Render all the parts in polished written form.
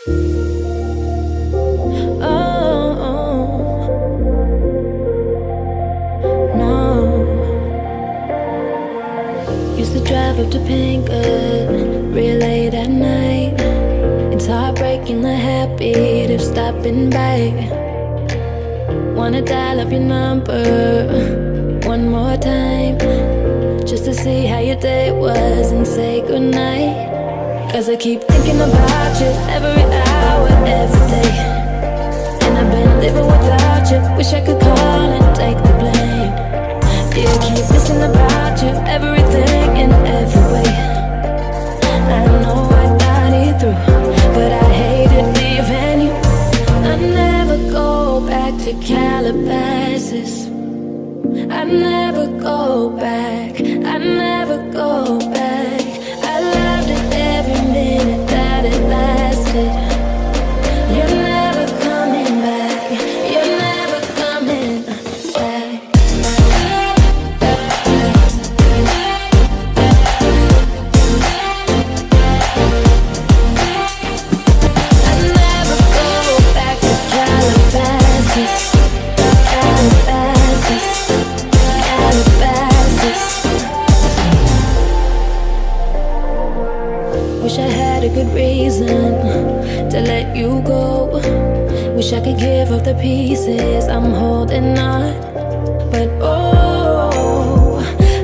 Used to drive up to Pinkwood real late at night. It's heartbreaking the habit of stopping by. Wanna dial up your number one more time, just to see how your day was and say goodnight. Cause I keep thinking about you every hour, every day. And I've been living without you, wish I could call and take the blame. Yeah, I keep missing about you, everything in every way. I know I got it through, but I hated leaving you. I never go back to Calabasas. I never go back, I never go back. I loved it every minute that it lasted. You're never coming back, you're never coming back. I never go back to Calabasas. Calabasas, Calabasas. Wish I had a good reason to let you go. Wish I could give up the pieces I'm holding on. But oh,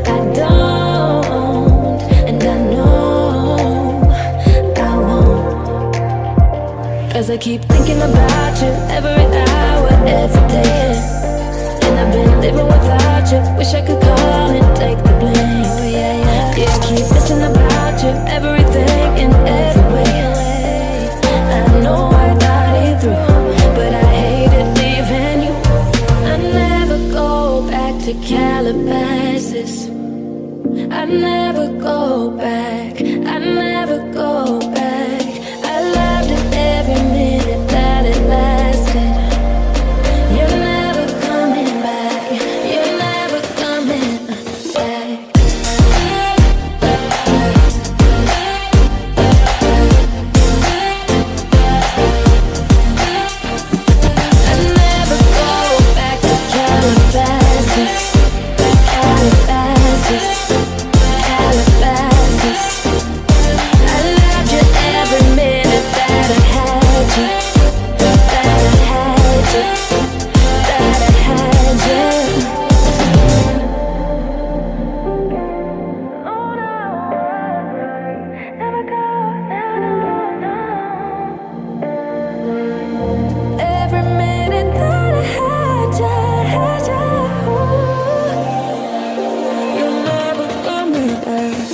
I don't, and I know I won't. Cause I keep thinking about you every hour, every day. And I've been living without you, wish I could call and take the blame. Oh yeah, yeah. Yeah, I keep missing about you, everything in every way. I know I got it through, but I hated leaving you. I never go back to Calabasas. I never go back, I never go back. I loved it every minute that it lasted. You're never coming back, you're never coming back. I never go back to Calabasas. Calabasas, Calabasas. I loved you every minute that I had you, that I had you, that I had you. Oh no, never go, no, no. Every minute that I had you, you're never coming back.